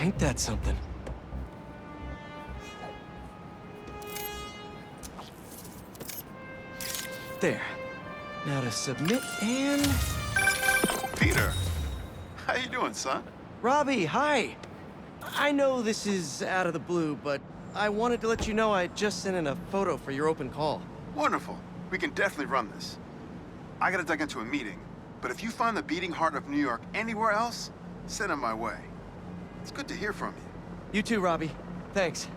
Ain't that something? There. Now to submit and... Peter, how you doing, son? Robbie, hi! I know this is out of the blue, but I wanted to let you know I just sent in a photo for your open call. Wonderful. We can definitely run this. I gotta duck into a meeting, but if you find the beating heart of New York anywhere else, send it my way. It's good to hear from you. You too, Robbie. Thanks.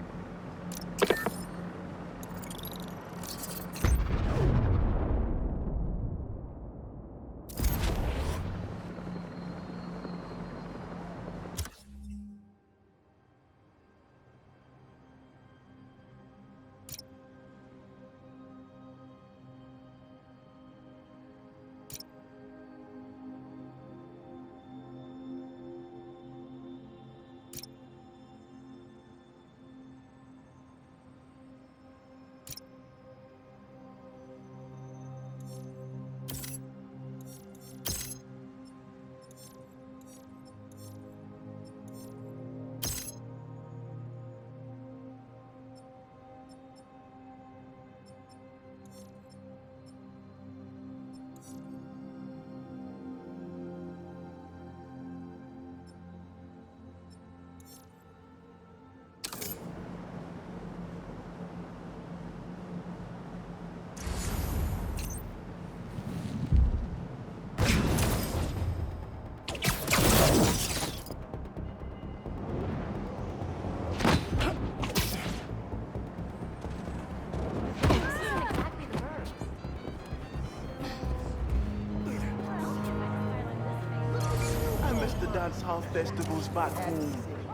Dance hall festivals back home.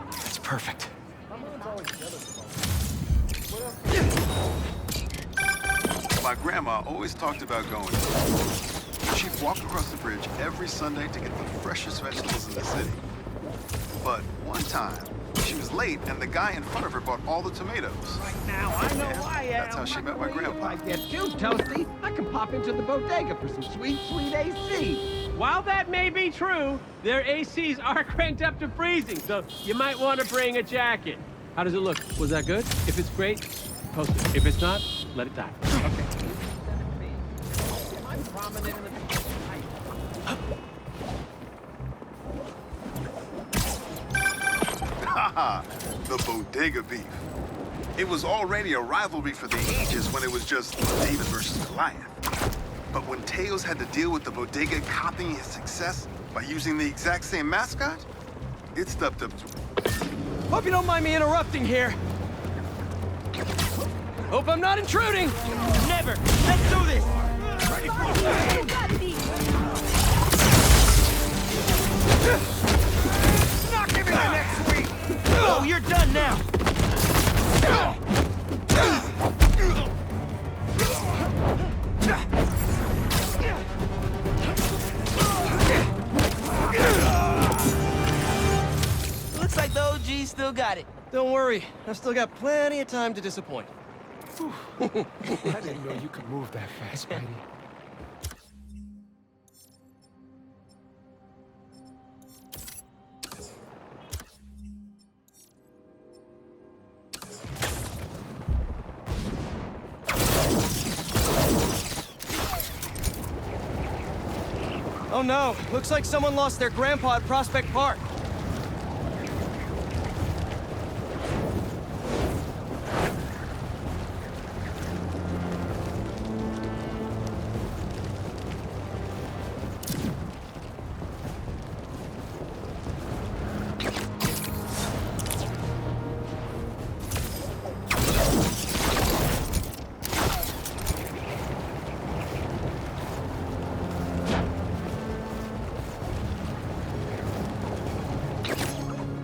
That's perfect. My grandma always talked about going. She'd walk across the bridge every Sunday to get the freshest vegetables in the city. But one time, she was late and the guy in front of her bought all the tomatoes. Right now, I know I am. That's how she met my grandpa. If I get too toasty, I can pop into the bodega for some sweet, sweet AC. While that may be true, their ACs are cranked up to freezing, so you might want to bring a jacket. How does it look? Was that good? If it's great, post it. If it's not, let it die. Okay. I'm prominent in Haha, the bodega beef. It was already a rivalry for the ages when it was just David versus Goliath. But when Tails had to deal with the bodega copying his success by using the exact same mascot, it stepped up to him. Hope you don't mind me interrupting here. Hope I'm not intruding. Never. Let's do this. Ready for it. Not giving the next week! Oh, you're done now. Looks like the OG still got it. Don't worry, I've still got plenty of time to disappoint. I didn't know you could move that fast, Spidey. Oh no, looks like someone lost their grandpa at Prospect Park.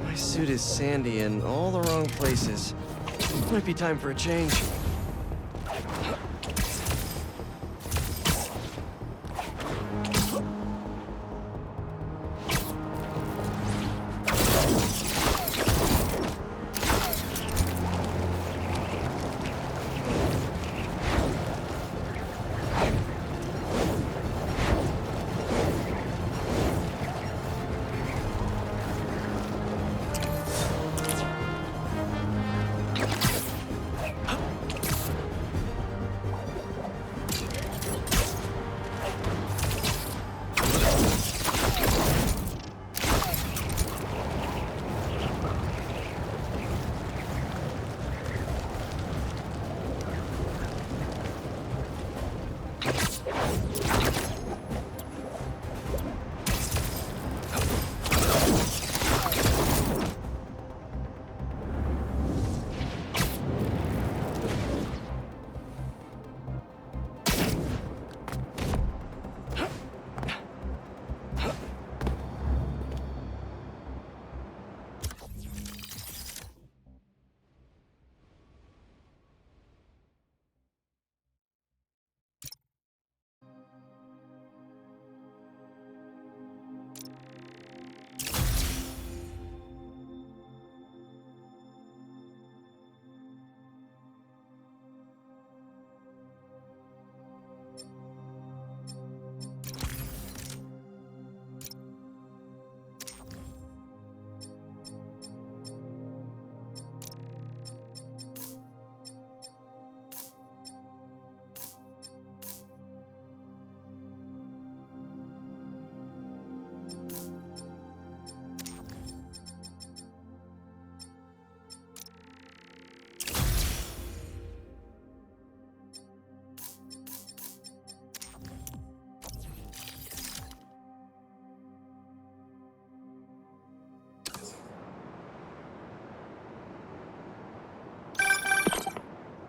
My suit is sandy in all the wrong places. Might be time for a change.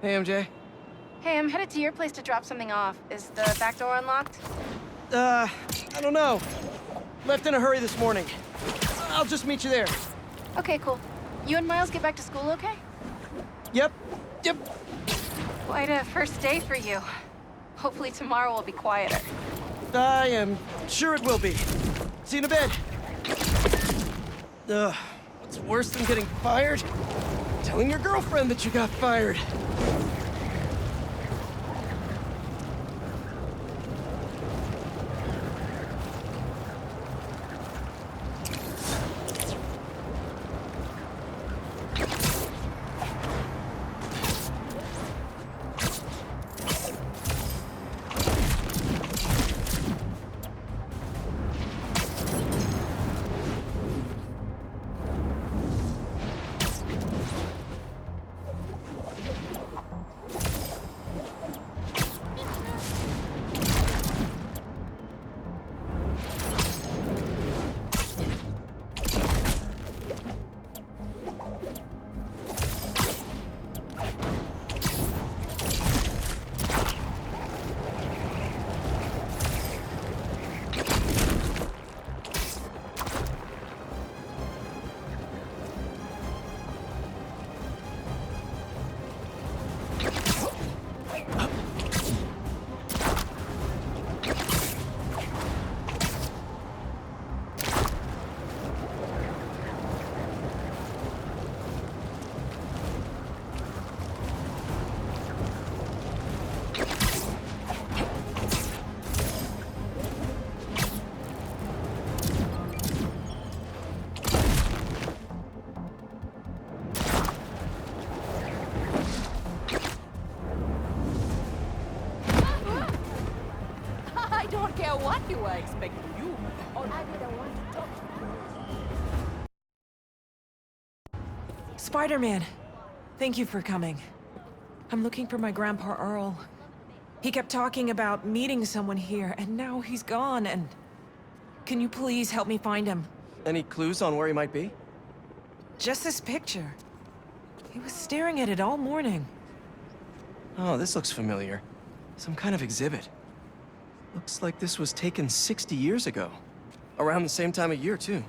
Hey, MJ. Hey, I'm headed to your place to drop something off. Is the back door unlocked? I don't know. Left in a hurry this morning. I'll just meet you there. Okay, cool. You and Miles get back to school okay? Yep. Quite a first day for you. Hopefully tomorrow will be quieter. I am sure it will be. See you in a bit. What's worse than getting fired? Telling your girlfriend that you got fired. I don't care what you were expecting. You. Oh, I didn't want to talk. Spider-Man, thank you for coming. I'm looking for my grandpa Earl. He kept talking about meeting someone here, and now he's gone, and... Can you please help me find him? Any clues on where he might be? Just this picture. He was staring at it all morning. Oh, this looks familiar. Some kind of exhibit. Looks like this was taken 60 years ago. Around the same time of year, too.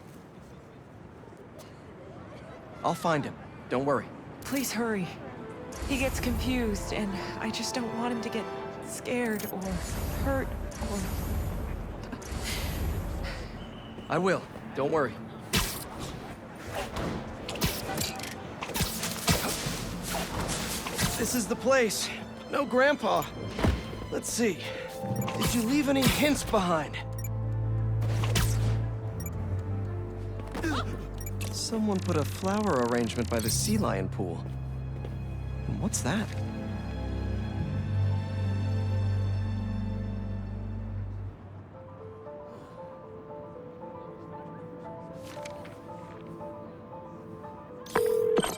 I'll find him. Don't worry. Please hurry. He gets confused, and I just don't want him to get scared or hurt or... I will. Don't worry. This is the place. No Grandpa. Let's see. Did you leave any hints behind? Someone put a flower arrangement by the sea lion pool. And what's that?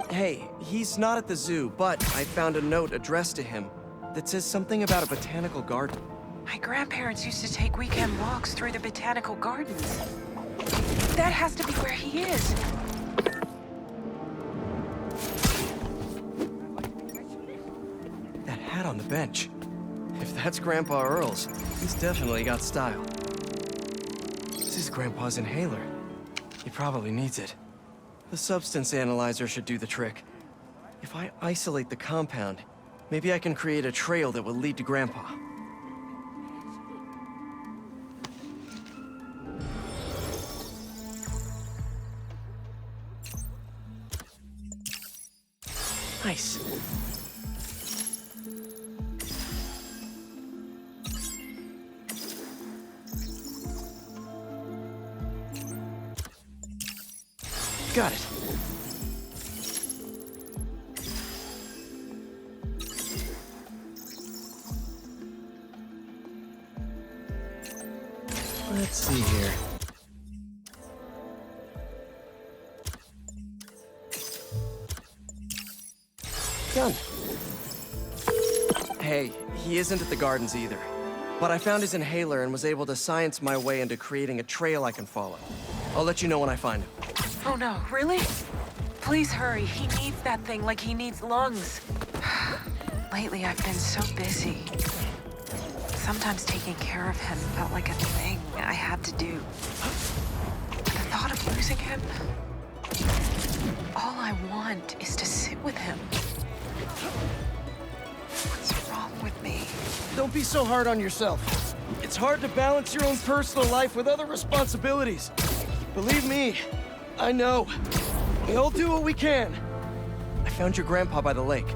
Hey, he's not at the zoo, but I found a note addressed to him that says something about a botanical garden. My grandparents used to take weekend walks through the botanical gardens. That has to be where he is. That hat on the bench. If that's Grandpa Earl's, he's definitely got style. This is Grandpa's inhaler. He probably needs it. The substance analyzer should do the trick. If I isolate the compound, maybe I can create a trail that will lead to Grandpa. Nice. Got it. Let's see here. Done. Hey, he isn't at the gardens either. But I found his inhaler and was able to science my way into creating a trail I can follow. I'll let you know when I find him. Oh no, really? Please hurry. He needs that thing like he needs lungs. Lately, I've been so busy. Sometimes taking care of him felt like a thing I had to do. The thought of losing him, all I want is to sit with him. What's wrong with me? Don't be so hard on yourself. It's hard to balance your own personal life with other responsibilities. Believe me, I know. We all do what we can. I found your grandpa by the lake.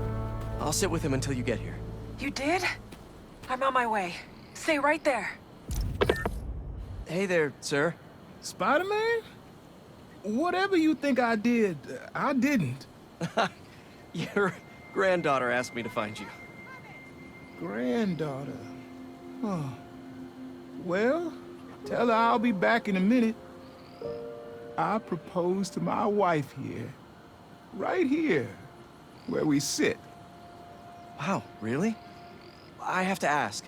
I'll sit with him until you get here. You did? I'm on my way. Stay right there. Hey there, sir. Spider-Man? Whatever you think I did, I didn't. Your granddaughter asked me to find you. Granddaughter. Huh. Well, tell her I'll be back in a minute. I proposed to my wife here. Right here, where we sit. Wow, really? I have to ask,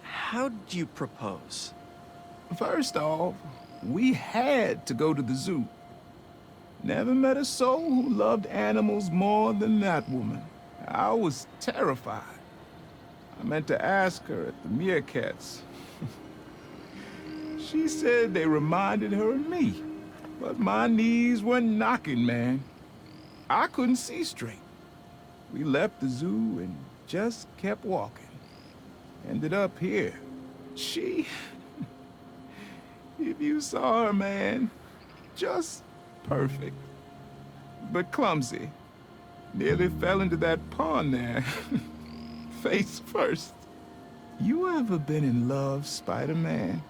how'd you propose? First off, we had to go to the zoo. Never met a soul who loved animals more than that woman. I was terrified. I meant to ask her at the meerkats. She said they reminded her of me, but my knees were knocking, man. I couldn't see straight. We left the zoo and just kept walking. Ended up here. She... If you saw her, man, just perfect. But clumsy. Nearly fell into that pond there. Face first. You ever been in love, Spider-Man?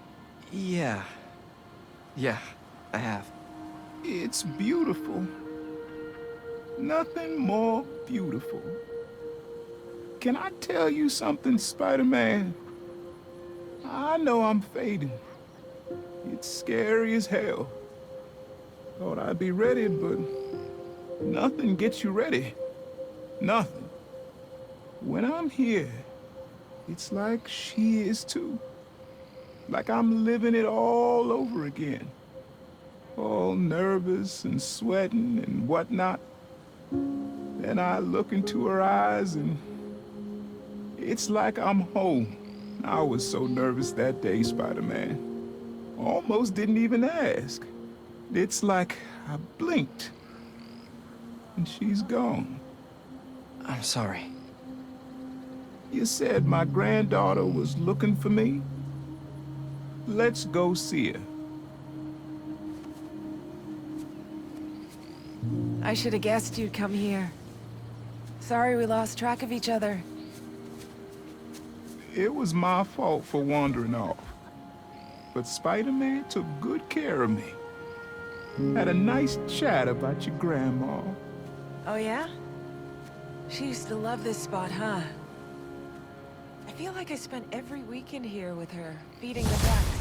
Yeah. Yeah, I have. It's beautiful. Nothing more beautiful. Can I tell you something, Spider-Man? I know I'm fading. It's scary as hell. Thought I'd be ready, but nothing gets you ready. Nothing. When I'm here, it's like she is too. Like I'm living it all over again. All nervous and sweating and whatnot. Then I look into her eyes and it's like I'm home. I was so nervous that day, Spider-Man. Almost didn't even ask. It's like I blinked and she's gone. I'm sorry. You said my granddaughter was looking for me? Let's go see her. I should have guessed you'd come here. Sorry we lost track of each other. It was my fault for wandering off. But Spider-Man took good care of me. Had a nice chat about your grandma. Oh yeah? She used to love this spot, huh? I feel like I spent every weekend here with her, feeding the ducks.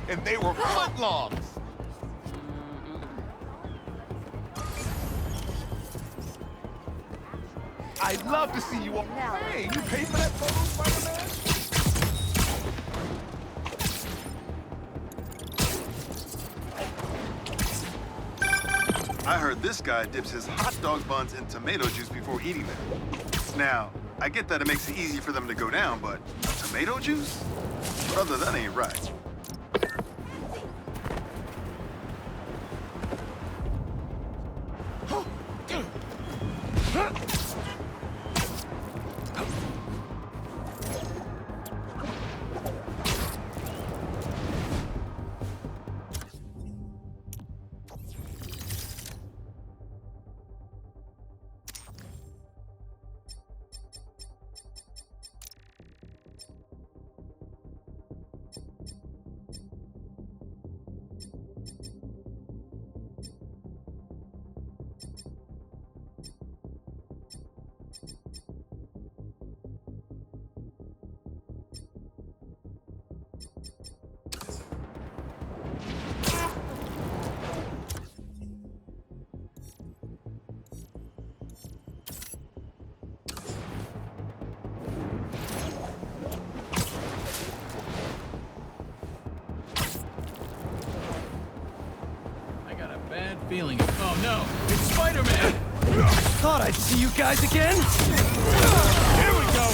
And they were footlongs. I'd love to see you all. Hey, you paid for that photo, Spider-Man? I heard this guy dips his hot dog buns in tomato juice before eating them. Now, I get that it makes it easy for them to go down, but tomato juice? Brother, that ain't right. feeling it. Oh no, it's Spider-Man! Thought I'd see you guys again? Here we go!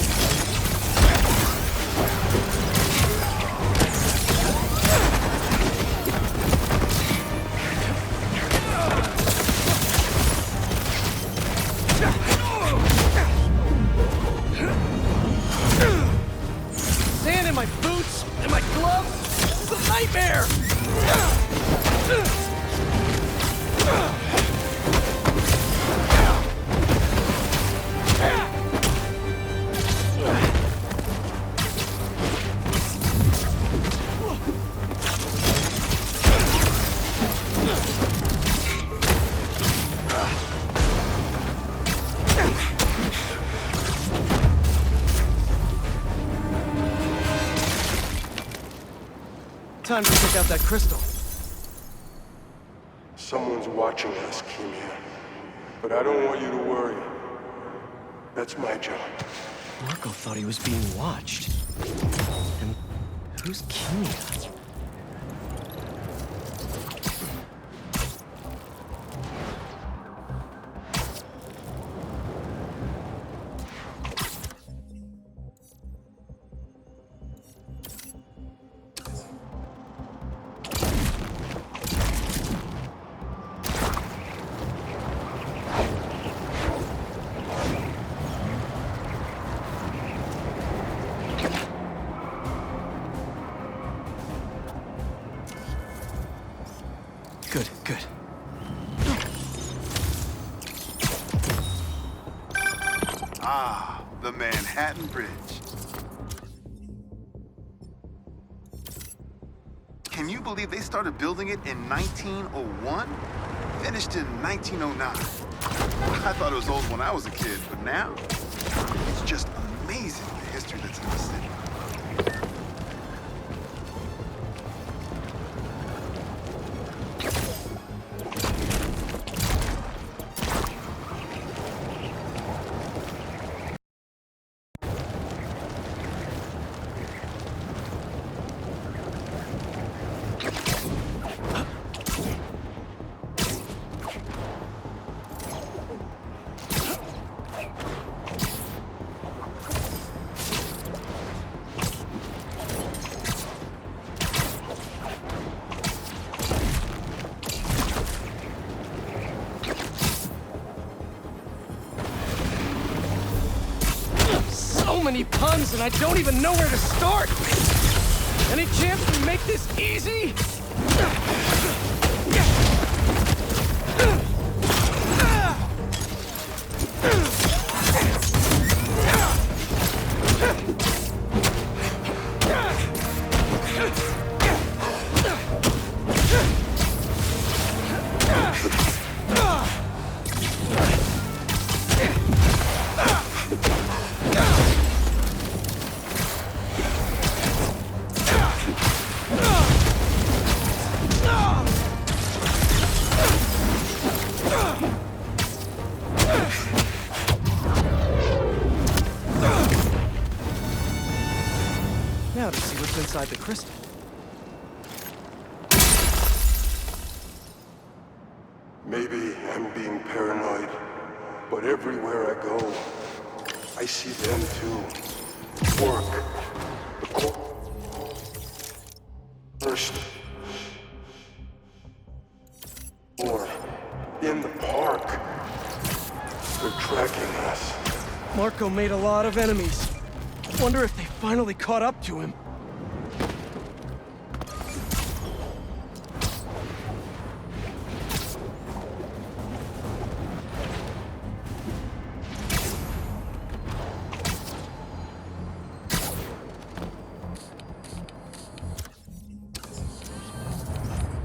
Sand in my boots, and my gloves. It's a nightmare! Time to check out that crystal. Someone's watching us, Kimia. But I don't want you to worry. That's my job. Marco thought he was being watched. And who's Kimia? Good, good. Ah, the Manhattan Bridge. Can you believe they started building it in 1901? Finished in 1909. I thought it was old when I was a kid, but now, it's just amazing the history that's in the city. So many puns, and I don't even know where to start! Any chance we make this easy? Now to see what's inside the crystal. Maybe I'm being paranoid, but everywhere I go, I see them too. Work. First. Or in the park. They're tracking us. Marco made a lot of enemies. Wonder if they finally caught up to him.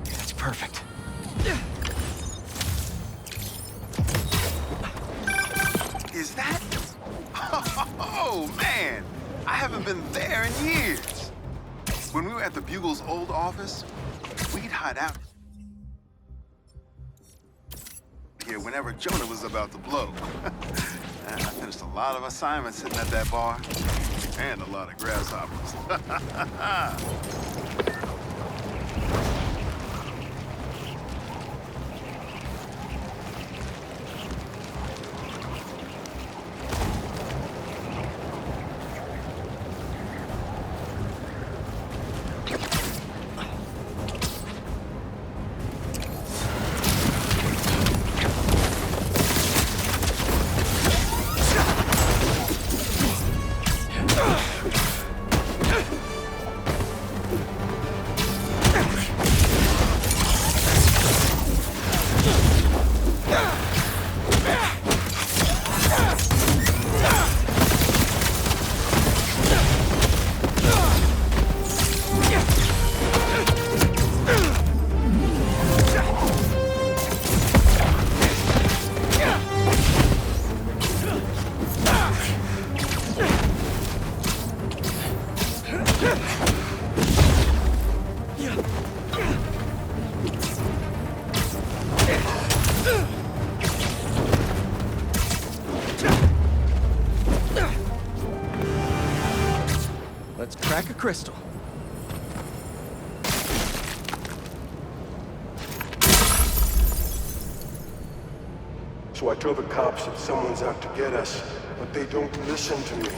That's perfect. Is that? Oh, man! I haven't been there in years. When we were at the Bugle's old office, we'd hide out here whenever Jonah was about to blow. And I finished a lot of assignments sitting at that bar, and a lot of grasshoppers. Let's crack a crystal. So I tell the cops that someone's out to get us, but they don't listen to me.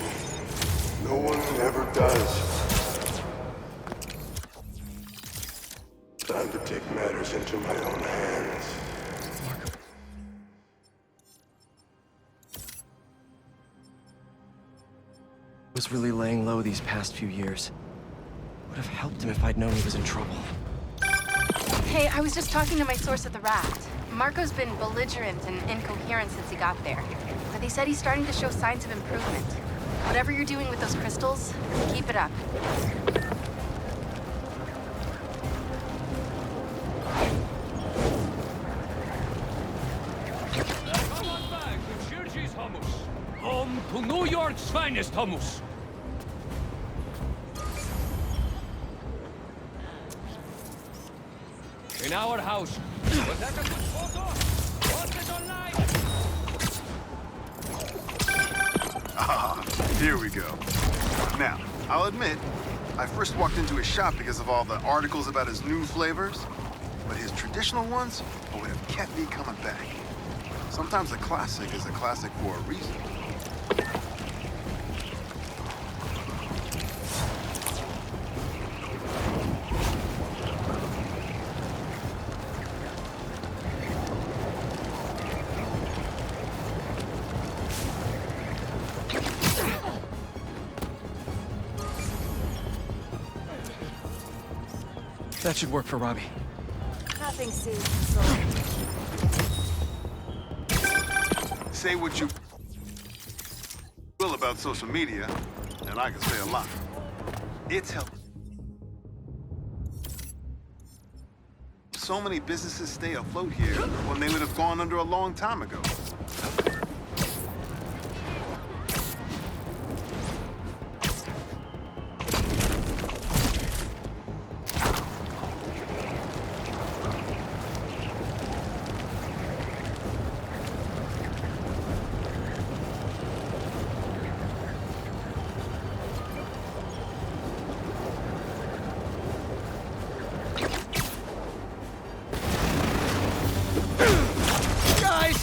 No one ever does. Time to take matters into my own hands. Was really laying low these past few years. Would have helped him if I'd known he was in trouble. Hey, I was just talking to my source at the raft. Marco's been belligerent and incoherent since he got there. But they said he's starting to show signs of improvement. Whatever you're doing with those crystals, keep it up. Come on back to Church's hummus. Home to New York's finest hummus. In our house. Was that a good photo? Post it online. Ah, here we go. Now, I'll admit, I first walked into his shop because of all the articles about his new flavors, but his traditional ones would have kept me coming back. Sometimes a classic is a classic for a reason. That should work for Robbie. Nothing serious. Say what you will about social media, and I can say a lot. It's helped so many businesses stay afloat here when they would have gone under a long time ago.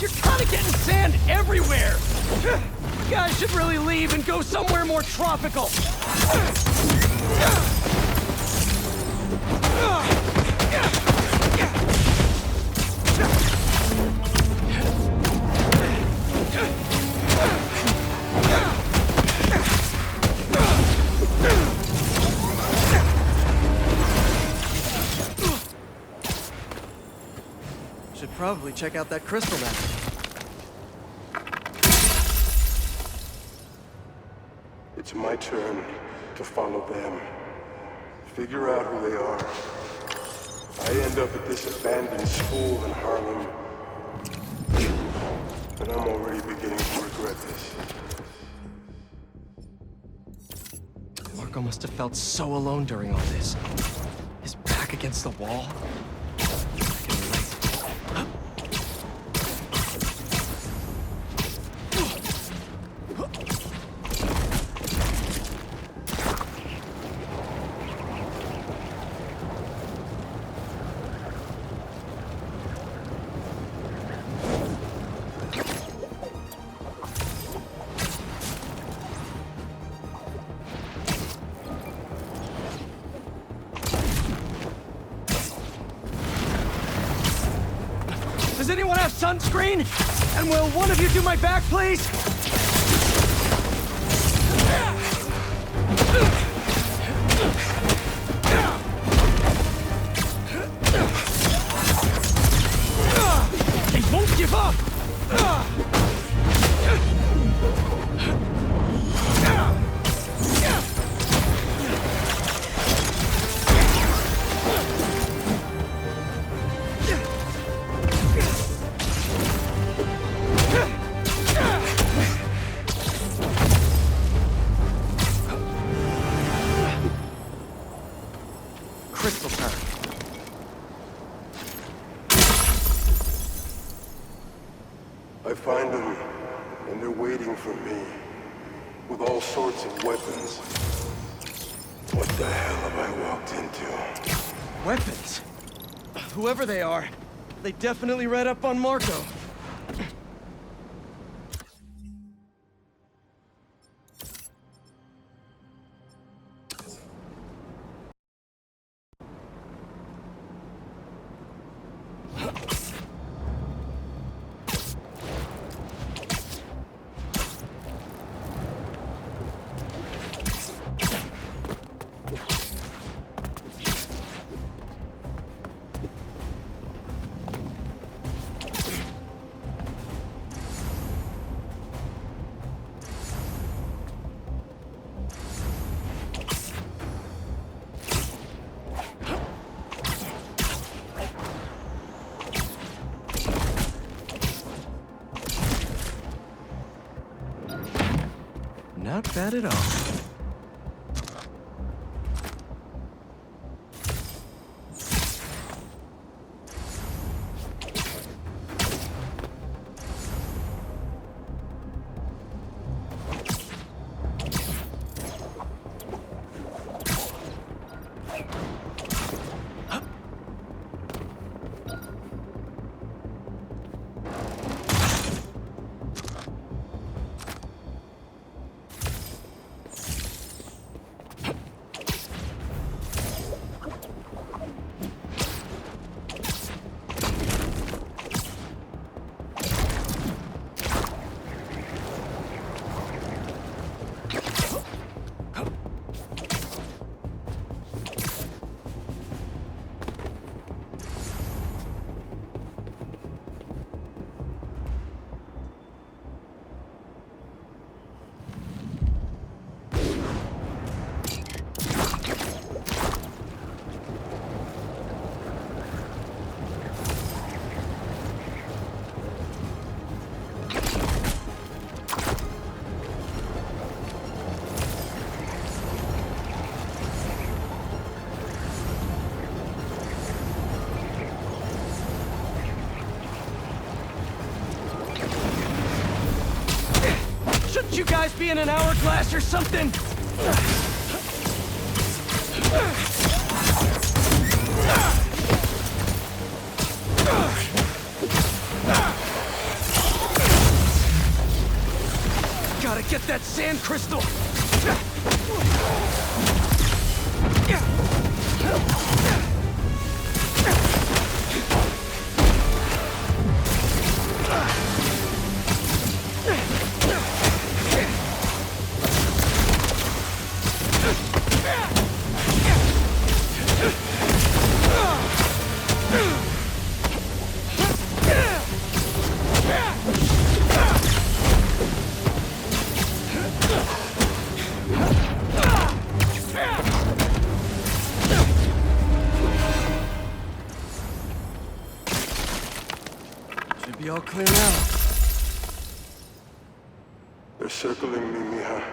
You're kind of getting sand everywhere! You guys should really leave and go somewhere more tropical! Should probably check out that crystal map. It's my turn to follow them. Figure out who they are. I end up at this abandoned school in Harlem. And I'm already beginning to regret this. Marco must have felt so alone during all this. His back against the wall. I can relate. Does anyone have sunscreen? And will one of you do my back, please? They won't give up! crystal tower. I find them, and they're waiting for me, with all sorts of weapons. What the hell have I walked into? Weapons? Whoever they are, they definitely read up on Marco. Not bad at all. Shouldn't you guys be in an hourglass or something? Gotta get that sand crystal! Should be all clear now. They're circling me, Mija.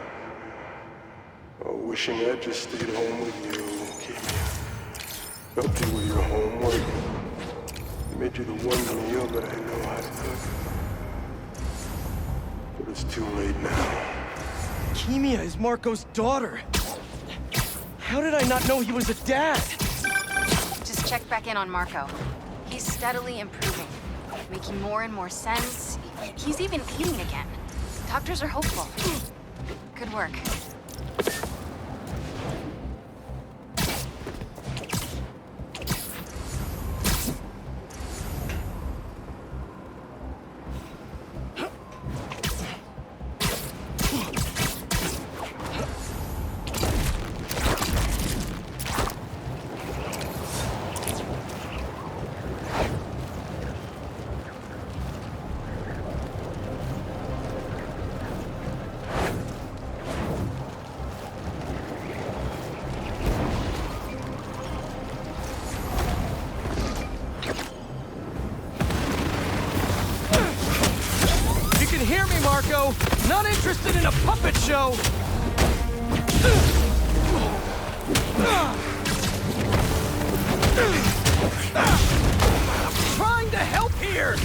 Oh, wishing I'd just stayed home with you, Kimia. Helped you with your homework. Made you the one meal that I know how to cook. But it's too late now. Kimia is Marco's daughter. How did I not know he was a dad? Just check back in on Marco. He's steadily improving, making more and more sense. He's even eating again. Doctors are hopeful. Good work. Marco! Not interested in a puppet show! Trying to help here!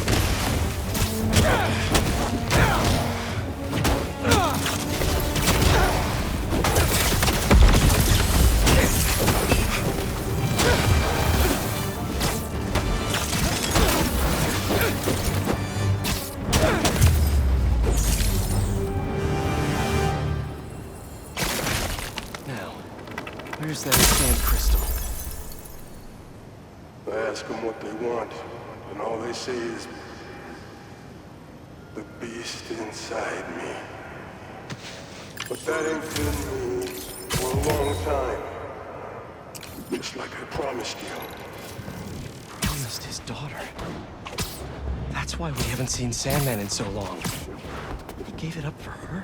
Now, where's that sand crystal? I ask them what they want, and all they say is, the beast inside me. But that ain't been me for a long time. Just like I promised you. Promised his daughter. That's why we haven't seen Sandman in so long. He gave it up for her.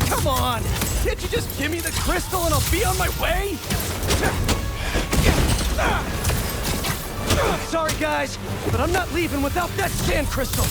Come on! Can't you just give me the crystal and I'll be on my way? Sorry, guys, but I'm not leaving without that sand crystal.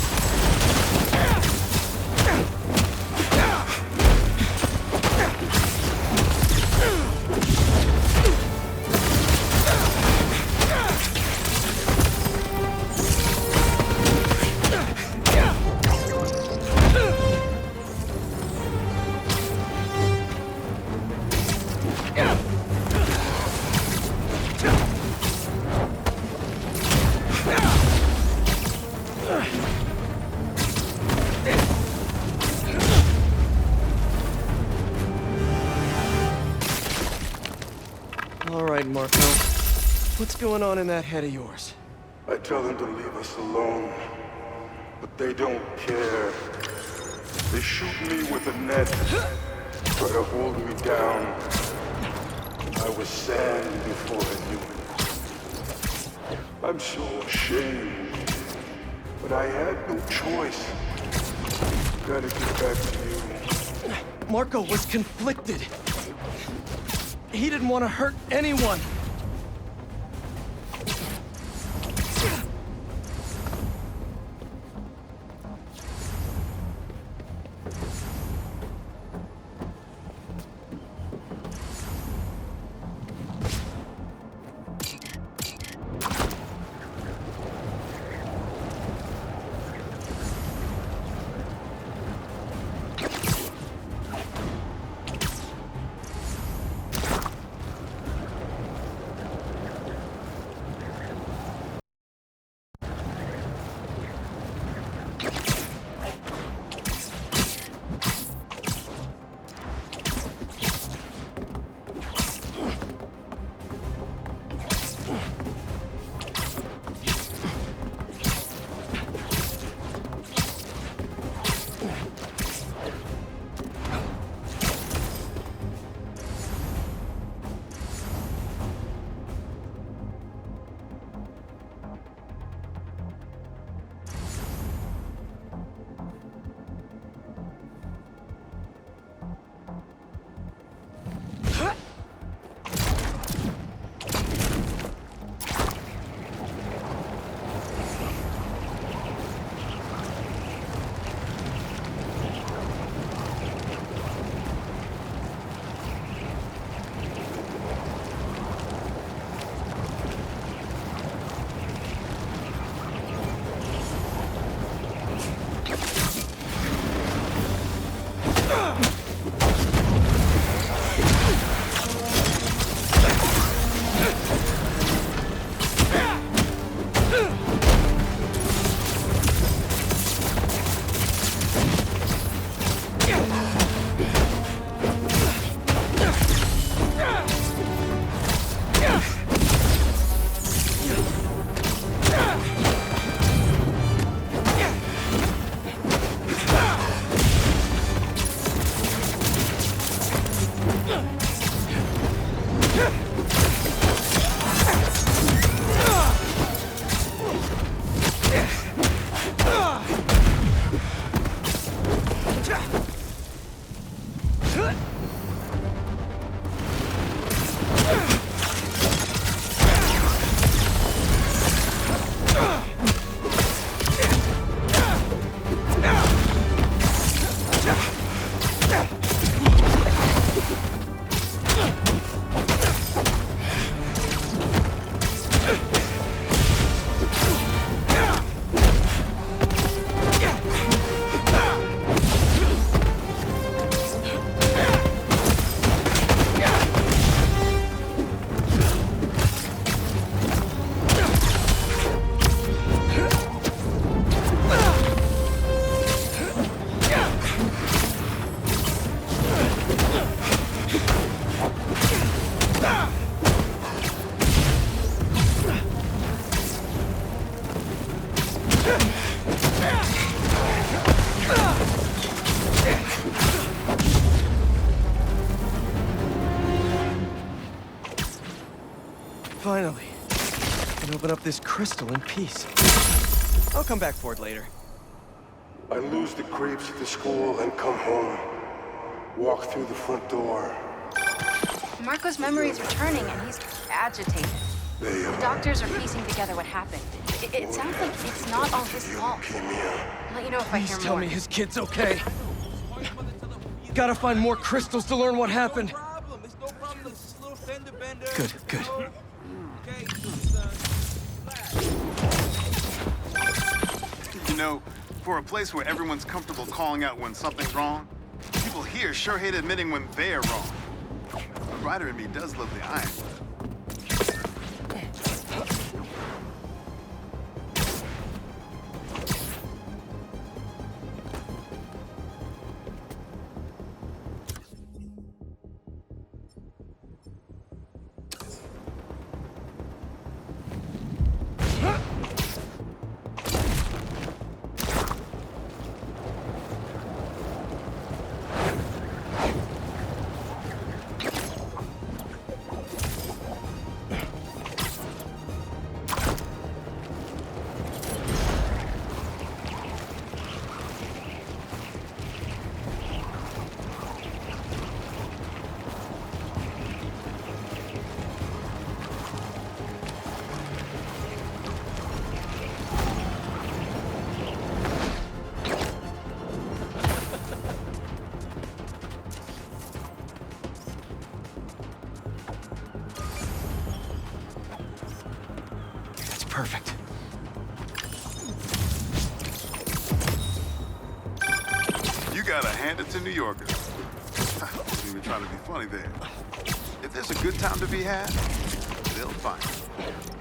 All right, Marco. What's going on in that head of yours? I tell them to leave us alone, but they don't care. They shoot me with a net, try to hold me down. I was sand before I knew it. I'm so ashamed, but I had no choice. Gotta get back to you. Marco was conflicted. He didn't want to hurt anyone. Finally. I can open up this crystal in peace. I'll come back for it later. I lose the grapes at the school and come home. Walk through the front door. Marco's memory is returning and he's agitated. The doctors are piecing together what happened. It sounds like it's not all his fault. I'll let you know if I hear Please more. tell me his kid's okay. Gotta find more crystals to learn what happened. Good, good. You know, for a place where everyone's comfortable calling out when something's wrong, people here sure hate admitting when they're wrong. The writer in me does love the iron. Perfect. You gotta hand it to New Yorkers. I wasn't even trying to be funny there. If there's a good time to be had, they'll find it.